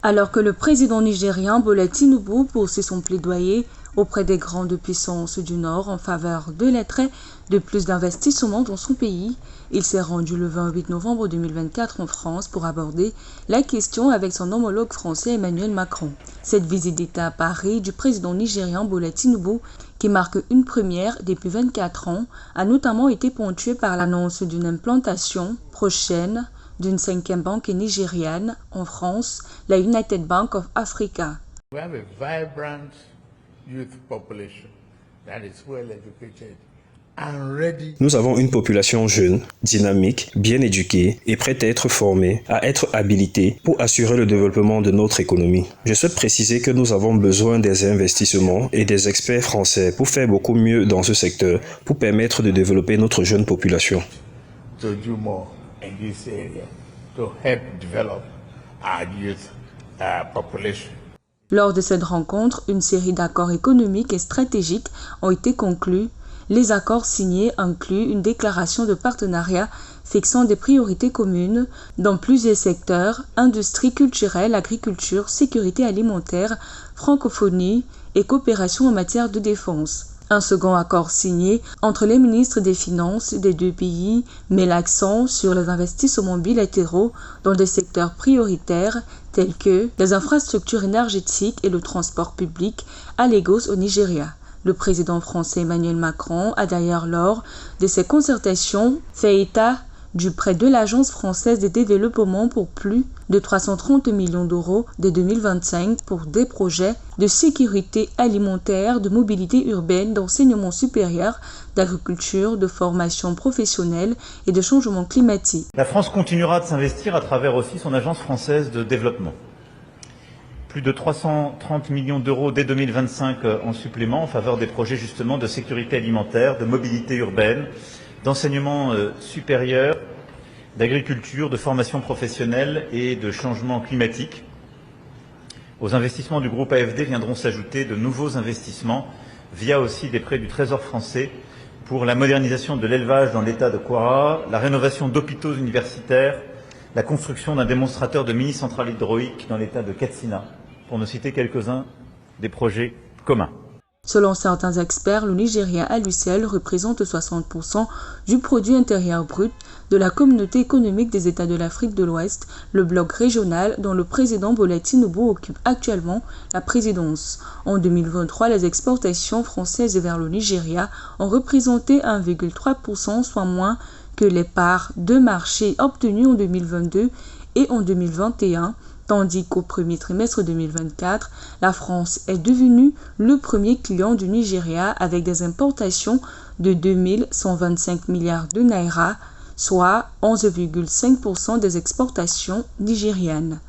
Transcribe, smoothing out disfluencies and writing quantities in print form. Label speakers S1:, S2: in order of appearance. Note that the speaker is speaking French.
S1: Alors que le président nigérien Bola Tinubu poursuit son plaidoyer auprès des grandes puissances du Nord en faveur de l'attrait de plus d'investissements dans son pays, il s'est rendu le 28 novembre 2024 en France pour aborder la question avec son homologue français Emmanuel Macron. Cette visite d'État à Paris du président nigérien Bola Tinubu, qui marque une première depuis 24 ans, a notamment été ponctuée par l'annonce d'une implantation prochaine d'une 5e banque nigériane en France, la United Bank of Africa.
S2: We have a vibrant youth population that is well educated and ready.
S3: Nous avons une population jeune, dynamique, bien éduquée et prête à être formée, à être habilitée pour assurer le développement de notre économie. Je souhaite préciser que nous avons besoin des investissements et des experts français pour faire beaucoup mieux dans ce secteur, pour permettre de développer notre jeune population.
S2: To do more in this area to help develop our youth population.
S1: Lors de cette rencontre, une série d'accords économiques et stratégiques ont été conclus. Les accords signés incluent une déclaration de partenariat fixant des priorités communes dans plusieurs secteurs: industrie culturelle, agriculture, sécurité alimentaire, francophonie et coopération en matière de défense. Un second accord signé entre les ministres des Finances des deux pays met l'accent sur les investissements bilatéraux dans des secteurs prioritaires tels que les infrastructures énergétiques et le transport public à Lagos au Nigeria. Le président français Emmanuel Macron a d'ailleurs, lors de ces concertations, fait état du prêt de l'Agence française de développement pour plus de 330 millions d'euros dès 2025 pour des projets de sécurité alimentaire, de mobilité urbaine, d'enseignement supérieur, d'agriculture, de formation professionnelle et de changement climatique.
S4: La France continuera de s'investir à travers aussi son Agence française de développement. Plus de 330 millions d'euros dès 2025 en supplément en faveur des projets justement de sécurité alimentaire, de mobilité urbaine, d'enseignement supérieur, d'agriculture, de formation professionnelle et de changement climatique. Aux investissements du groupe AFD viendront s'ajouter de nouveaux investissements via aussi des prêts du Trésor français pour la modernisation de l'élevage dans l'état de Kwara, la rénovation d'hôpitaux universitaires, la construction d'un démonstrateur de mini-centrale hydraulique dans l'état de Katsina, pour ne citer quelques-uns des projets communs.
S1: Selon certains experts, le Nigeria à lui seul représente 60% du produit intérieur brut de la communauté économique des États de l'Afrique de l'Ouest, le bloc régional dont le président Bola Tinubu occupe actuellement la présidence. En 2023, les exportations françaises vers le Nigeria ont représenté 1,3%, soit moins que les parts de marché obtenues en 2022 et en 2021. Tandis qu'au premier trimestre 2024, la France est devenue le premier client du Nigeria avec des importations de 2125 milliards de naira, soit 11,5% des exportations nigériennes.